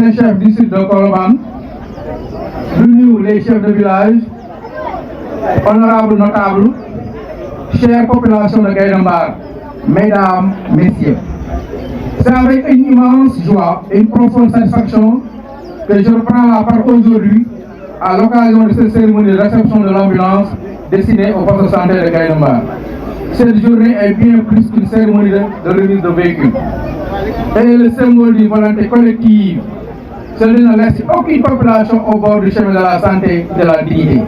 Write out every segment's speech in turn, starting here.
médecin chef du sud de Colobane, nous les chefs de village, honorables notables, chère population de Gaïdambar, mesdames, messieurs. C'est avec une immense joie et une profonde satisfaction que je reprends la parole aujourd'hui à l'occasion de cette cérémonie de réception de l'ambulance destinée au poste de santé de Gaïdambar. Cette journée est bien plus qu'une cérémonie de remise de véhicules. Elle est le symbole d'une volonté collective. Cela ne laisse aucune population au bord du chemin de la santé et de la dignité.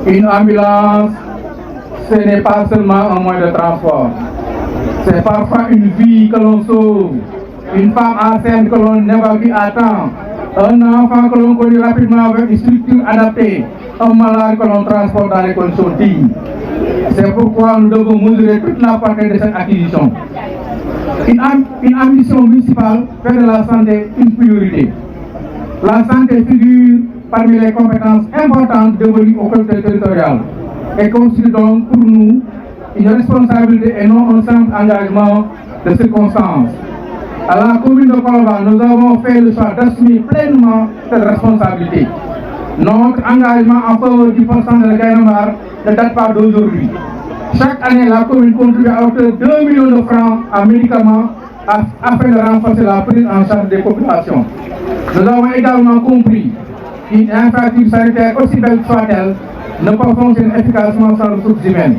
Une ambulance, ce n'est pas seulement un moyen de transport. C'est parfois une vie que l'on sauve, une femme enceinte que l'on évacue à temps, un enfant que l'on conduit rapidement avec une structure adaptée, un malade que l'on transporte dans les conditions dignes. C'est pourquoi nous devons mesurer toute la portée de cette acquisition. Une ambition municipale fait de la santé une priorité. La santé figure parmi les compétences importantes dévolues aux collectivités territoriales et constitue donc pour nous une responsabilité et non un simple engagement de circonstance. À la commune de Colobane, nous avons fait le choix d'assumer pleinement cette responsabilité. Notre engagement en faveur du poste de Gaïdambar ne date pas d'aujourd'hui. Chaque année, la commune contribue à hauteur de 2 millions de francs en médicaments afin de renforcer la prise en charge des populations. Nous avons également compris qu'une infrastructure sanitaire aussi belle soit-elle ne peut fonctionner efficacement sans ressources humaines.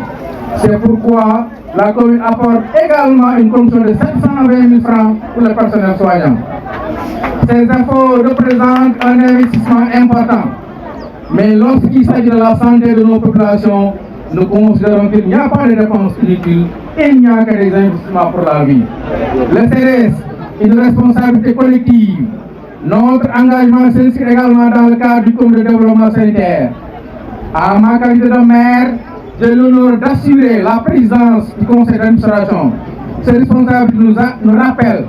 C'est pourquoi la commune apporte également une contribution de 720 000 francs pour le personnel soignant. Ces efforts représentent un investissement important. Mais lorsqu'il s'agit de la santé de nos populations, nous considérons qu'il n'y a pas de dépenses inutiles et il n'y a que des investissements pour la vie. Le CDS est une responsabilité collective. Notre engagement s'inscrit également dans le cadre du comité de développement sanitaire. À ma qualité de maire, j'ai l'honneur d'assurer la présidence du conseil d'administration. Ces responsabilités nous rappellent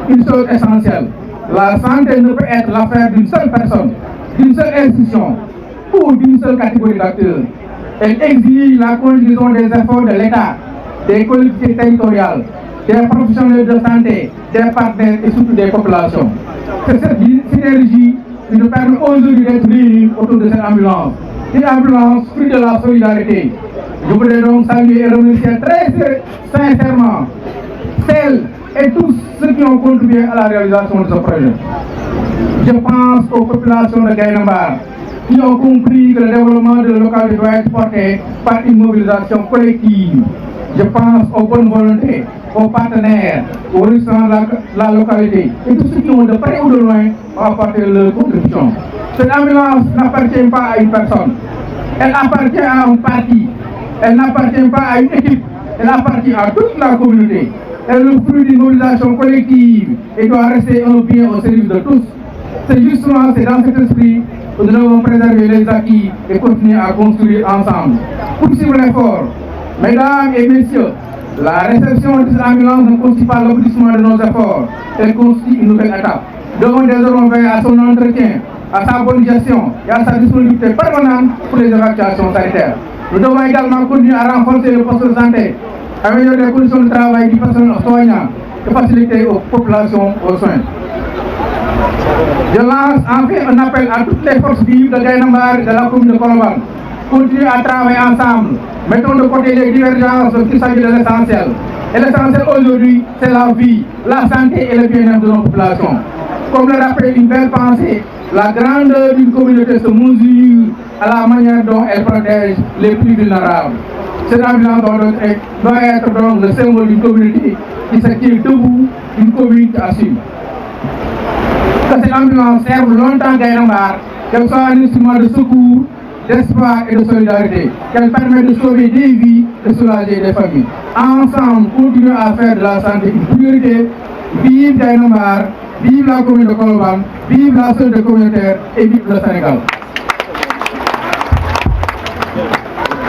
une chose essentielle. La santé ne peut être l'affaire d'une seule personne, d'une seule institution ou d'une seule catégorie d'acteurs. Elle exige la conjugaison des efforts de l'État, des collectivités territoriales, des professionnels de santé, des partenaires et surtout des populations. C'est cette synergie qui nous permet aujourd'hui d'être réunis autour de cette ambulance. Une ambulance fruit de la solidarité. Je voudrais donc saluer et remercier très sincèrement celles et tous ceux qui ont contribué à la réalisation de ce projet. Je pense aux populations de Gaïdambar qui ont compris que le développement de la localité doit être porté par une mobilisation collective. Je pense aux bonnes volontés, aux partenaires, aux restaurants de la localité et tous ceux qui ont de près ou de loin apporté leur contribution. Cette ambulance n'appartient pas à une personne, elle appartient à un parti, elle n'appartient pas à une équipe, elle appartient à toute la communauté. Elle est le fruit d'une mobilisation collective et doit rester un bien au service de tous. C'est justement dans cet esprit que nous devons préserver les acquis et continuer à construire ensemble. Poursuivre l'effort. Mesdames et messieurs, la réception de cette ambulance ne constitue pas l'aboutissement de nos efforts. Elle constitue une nouvelle étape. Nous devons désormais veiller à son entretien, à sa bonne gestion et à sa disponibilité permanente pour les évacuations sanitaires. Nous devons également continuer à renforcer le poste de santé, améliorer les conditions de travail du personnel soignant et faciliter aux populations aux soins. Je lance enfin un appel à toutes les forces vives de Gaïdambar et de la commune de Colobane. Continuons à travailler ensemble. Mettons de côté les divergences qu'il s'agit de l'essentiel. Et l'essentiel aujourd'hui, c'est la vie, la santé et le bien-être de nos populations. Comme le rappelle une belle pensée, la grandeur d'une communauté se mesure à la manière dont elle protège les plus vulnérables. Cette ambulance doit être donc le symbole d'une communauté qui se tient debout, une commune qui assume. Que cette ambulance serve longtemps Gaïdambar, qu'elle soit un instrument de secours, d'espoir et de solidarité, qu'elle permet de sauver des vies et soulager des familles. Ensemble, continuons à faire de la santé une priorité. Vive Gaïdambar, vive la commune de Colobane, vive la santé communautaire et vive le Sénégal.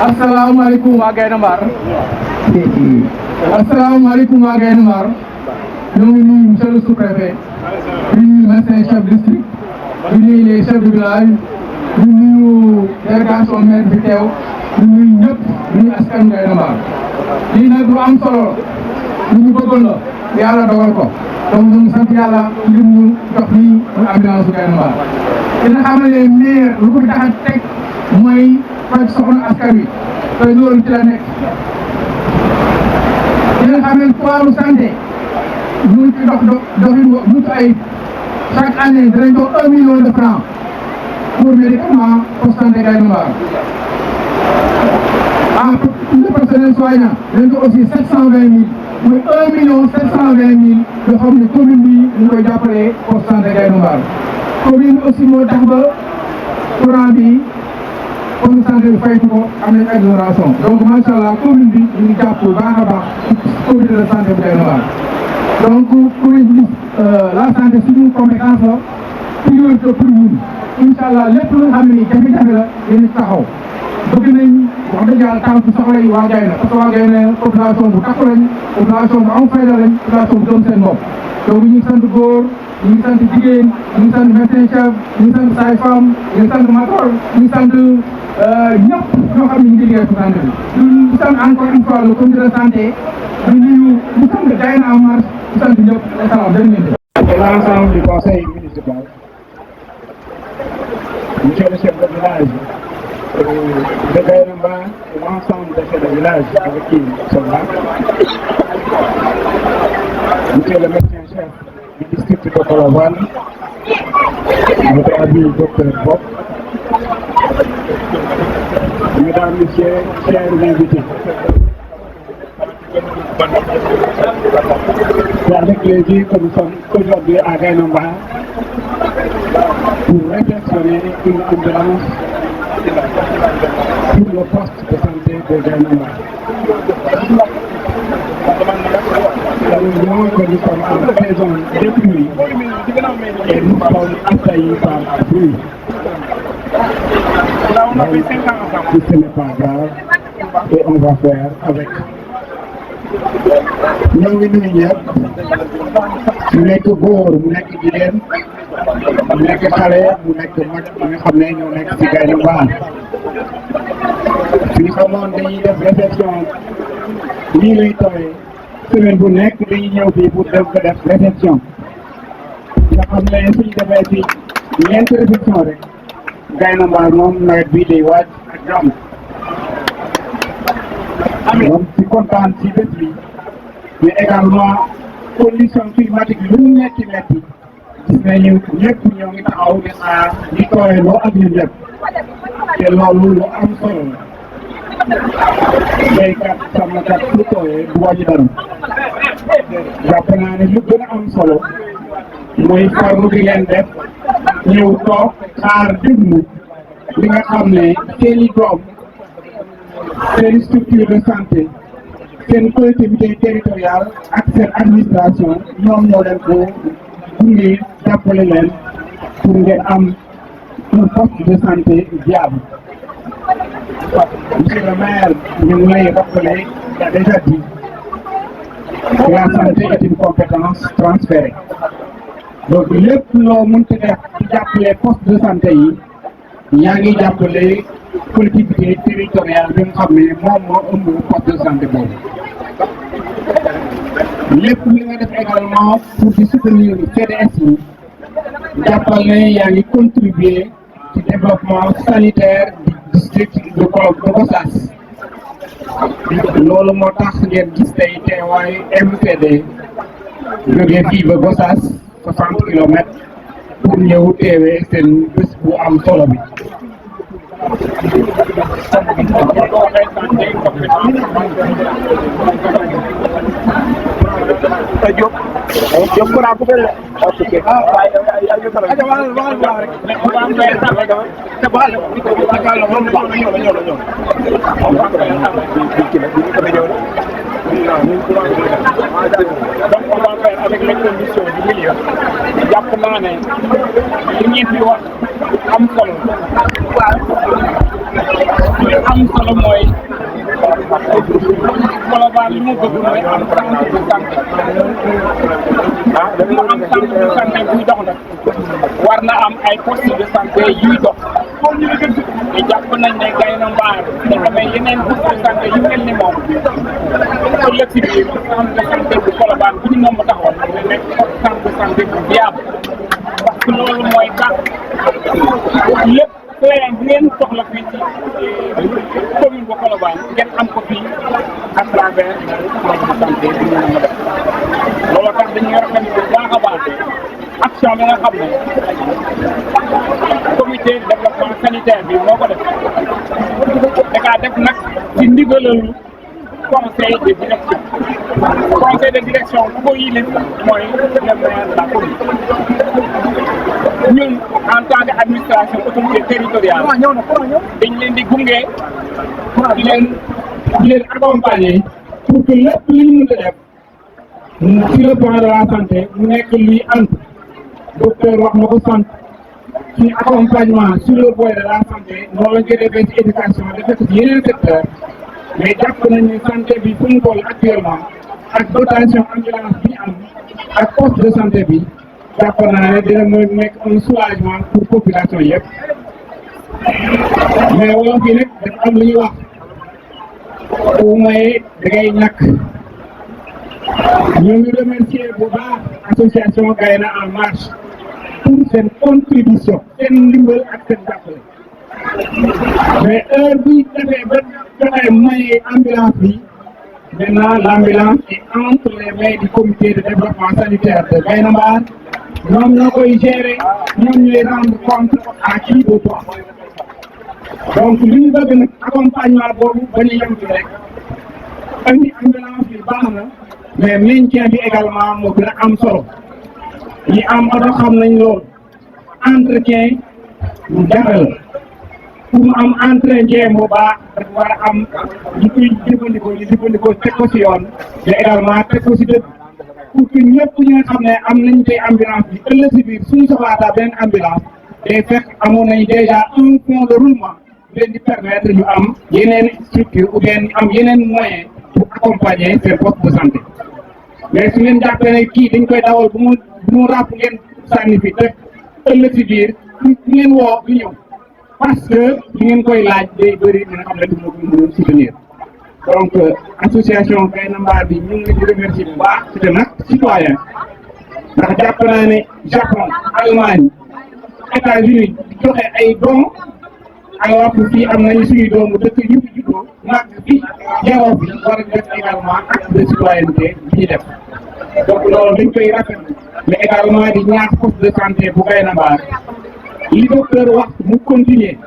Assalamu alaikum wa Gaïdambar. Assalamu alaikum wa Gaïdambar. Nous, monsieur le sous-préfet, nous, médecin chef de district, nous, les chefs de village, nous, délégation maire bi teew, nous ñëpp ñu askan Gaïdambar. Lii nag lu am solo lu ñu bëggoon la Yàlla dogal ko donc ñu ngi sant yàlla li ñu jox nii muy ambulance su Gaïndé Mbar dina xamal ne maire lu ko tax a teg mooy faj soxla askan wi te loolu ci la nekk dina xam ne poids santé ñu ngi ci doxin mucc ayib chaque année dinañ jox 1 million de francs pour médicament poste santé Gaïndé Mbar le personnel soignant dañ ko aussi 720 000 muy 1 million 720 000 yoo xam ne commune bi ñu koy jàppale poste santé Gaïndé Mbar commune aussi moo tax ba courant bi comme santé bi faytu ko am nañ exonération donc macha allah commune bi ñu ngi jàpp bu baax a baax comité de santé bu Gaïndé Mbar donc commune bi la santé suñu compétence la priorité pour ñun incha allah lépp lu nga xam ne nii jafe-jafe la dañuy taxaw bëgg nañ wax dëgg yàlla taw ci soxla yi waa Gaïndé parce que waa Gaïndé population bu takku lañ population bu am fayda lañ population bu gëm seen bopp donc ñu ngi sant góor ñu ngi sant jigéen ñu ngi sant médecin chef ñu ngi sant sage-femme ñu ngi sant matrone ñu ngi sant ñëpp ñoo xam ne ñu ngi liggéey ci santé bi ñu sant encore une fois le comité de santé ñu nuyu ñu sant Gaïndé en marche ñu sant ñëpp salaam jërë ngeen jëf. Et l'ensemble du conseil municipal, monsieur le chef de village de Gaïndé Mbar et l'ensemble des chefs de village avec qui nous sommes là, monsieur le médecin chef du district de Colobane, notre ami docteur Bob, mesdames, messieurs, chers invités. C'est avec plaisir que nous sommes aujourd'hui à Gaïndé Mbar pour réflexionner une ambulance pour le poste de santé de Gaïndé Mbar. La réunion que nous sommes en présence depuis et nous sommes assaillis par la pluie. Ce n'est pas grave et on va faire avec. ñoo ngi nuyu ñëpp mu nekk góor mu nekk jigéen mu nekk xale mu nekk mag ñi nga xam ne ñoo nekk ci Gaïndé Mbar suñu xamoon dañuy def réception lii lay tawee semaine bu nekk dañuy ñëw fii pour def réception nga xam ne suñu defee ci ñeenti réception rek Gaïndé Mbar moom nawet bii day waaj ak jàmm. donc ci kontaan ci bés bi mais également condition climatique lu mu metti metti gis nañu ñëpp ñoo ngi taxaw di xaar di tooyaloo ak ñun ñëpp te loolu lu am solo la béykat sàmmkat su tooyee du wàññi dara jàpp naa ne lu gën a am solo mooy farlu gi leen def ñëw toog xaar déglu li nga xam ne seeni doom seen structure de santé seen collectivité territoriale ak seen administration ñoom ñoo leen ko gunge jàppale leen pour ngeen am un poste de santé viable. Monsieur le maire ñu ngi lay rappeler il a déjà dit que la santé est une compétence transférée donc lépp loo mënti def di jàppale poste de santé yi yaa ngi jàppale collectivité territoriale bi nga xam ne moom moo ëmb poste de santé boobu lépp li nga def également pour di soutenir CDS yi jàppal ne yaa ngi contribuer ci développement sanitaire du district de Gossas loolu moo tax ngeen gis tey teewaayu MCD jógee fii ba Gossas 60 kilomètres pour ñëw teewee seen bés bu am solo bi. Diop ko raako bel ok donc on va faire avec les conditions du milieu jàpp naa ne li ngeen di wax am solo li am solo mooy Colobane li mu bëgg mooy am centre de santé mu am centre de santé buy dox nag war na am ay poste de santé yuy dox te jàpp nañ ne Gaïndé Mbar dafa may yeneen poste de santé yu mel ni moom ëllëg si biir centre de santé bu Colobane bu ñu moom taxoon nekk centre de santé bu viable parce que loolu mooy tax lépp plein bi ngeen soxla fii ci commune bu Colobane ngeen am ko fii à travers centre de santé bi ñu mën a def loolu tax dañuy rafetlu bu baax a baax action bi nga xam ne comité de développement sanitaire bi moo ko def dakaa def nag ci ndigalalu conseil de direction bu ko yilif mooy le maire de la commune ñun en tant que administration autorité territoriale dañ leen di gunge di leen accompagner pour que lépp li ñu mën a def sur le plan de la santé mu nekk luy ànd docteur wax na ko sant ci accompagnement sur le point de la santé noonu lañ koy defee ci éducation defee ko ci yeneen secteur mais jàpp nañ ne santé bi fu mu toll actuellement ak dotation ambulance bi am ak poste de santé bi jàpp naa ne dina mooy nekk un soulagement pour population yëpp mais wolof yi nag dafa am lu ñuy wax bu maye da ngay ñàkk ñu ngi remercier bu baax association Gaïndé en marche pour seen contribution seen ndimbal ak seen jàppale mais heure bi defee ba joxe maye ambulance bi maintenant l'ambulance est entre les mains du comité de développement sanitaire de Gaïndé Mbar ñoom ñoo koy gérer ñoom ñooy rendre compte à qui de droit donc li ñu bëgg nag accompagnement boobu ba ñu yem ci rek andi ambulance bi baax na mais maintien bi également moo gën a am solo ñi am oto xam nañ loolu entretien bu jafe la pour mu am entretien bu baax dafa war a am ñu koy jëfandikoo teg ko si yoon mais également teg ko si dëkk pour que ñëpp ñi nga xam ne am nañ tey ambulance bi ëllëg si biir suñu soxlaataa benn ambulance day fekk amoon nañ déjà un point de roulement leen di permettre ñu am yeneen structure ou bien am yeneen moyen pour accompagner seen poste de santé mais su ngeen jàppee ne kii dañ koy dawal bu mu ràpp ngeen sànni fi te ëllëg si biir ñu ngeen woo du ñëw parce que li ngeen koy laaj day bëri nga xam ne du ma ko mën a soutenir donc association Gaïndé Mbar bi ñu ngi leen di remercier bu baax c'est nag citoyen ndax jàpp naa ne Japon Allemagne États-Unis joxe ay dons alors que fii am nañu suñuy doomu dëkk yu fi juddoo màgg fi jaroo fi war a def également acte de citoyenneté bi ñu def donc loolu dañ koy rafetlu mais également di ñaax poste de santé bu Gaïndé Mbar li docteur wax mu continuer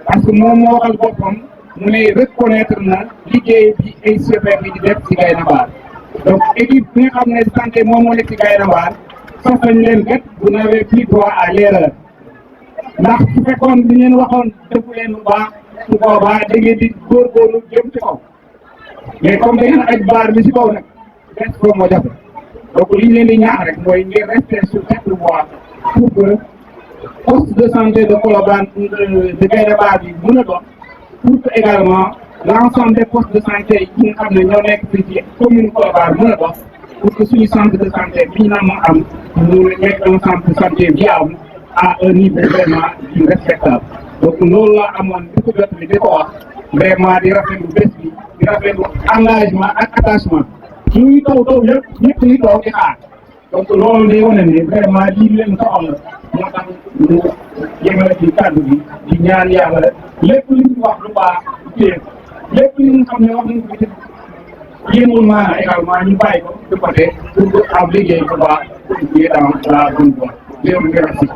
parce que moom moo waxal boppam mu ne reconnaître na liggéey bi ay super bi di def ci Gaïndé Mbar donc équipe bi nga xam ne santé moom moo nekk ci Gaïndé Mbar sax nañ leen kat vous n'avez plus droit à l'erreur ndax su fekkoon li ngeen waxoon defu leen lu baax su boobaa da ngeen di góorgóorlu jëm ci kaw mais comme da ngeen aj baar bi ci kaw nag des ko moo jafe donc li ñu leen di ñaax rek mooy ngeen rester sur cette voie pour que poste de santé de Colobane de Gaïndé Mbar bi mën a dox pour que également l'ensemble des postes de santé yi nga xam ne ñoo nekk fii ci commune Colobane mën a dox pour que suñu centre de santé bi ñu naan am mu nekk un centre de santé viable à un niveau vraiment respectable donc loolu la amoon di ko jot li di ko wax vraiment di rafetlu bés bi di rafetlu engagement ak attachement ñuy taw yëpp ñëpp ñu toog di xaar donc loolu day wane ne vraiment lii leen soxla moo tax ñu yemale ci kàddu bi di ñaan yàlla lépp lu ñu wax lu baax téye lépp lu ñu xam ne wax nañ ko ci yéemul maanaam également ñu bàyyi ko de côté pour que am liggéey bu baax pour que dans la bonne voie. Merci.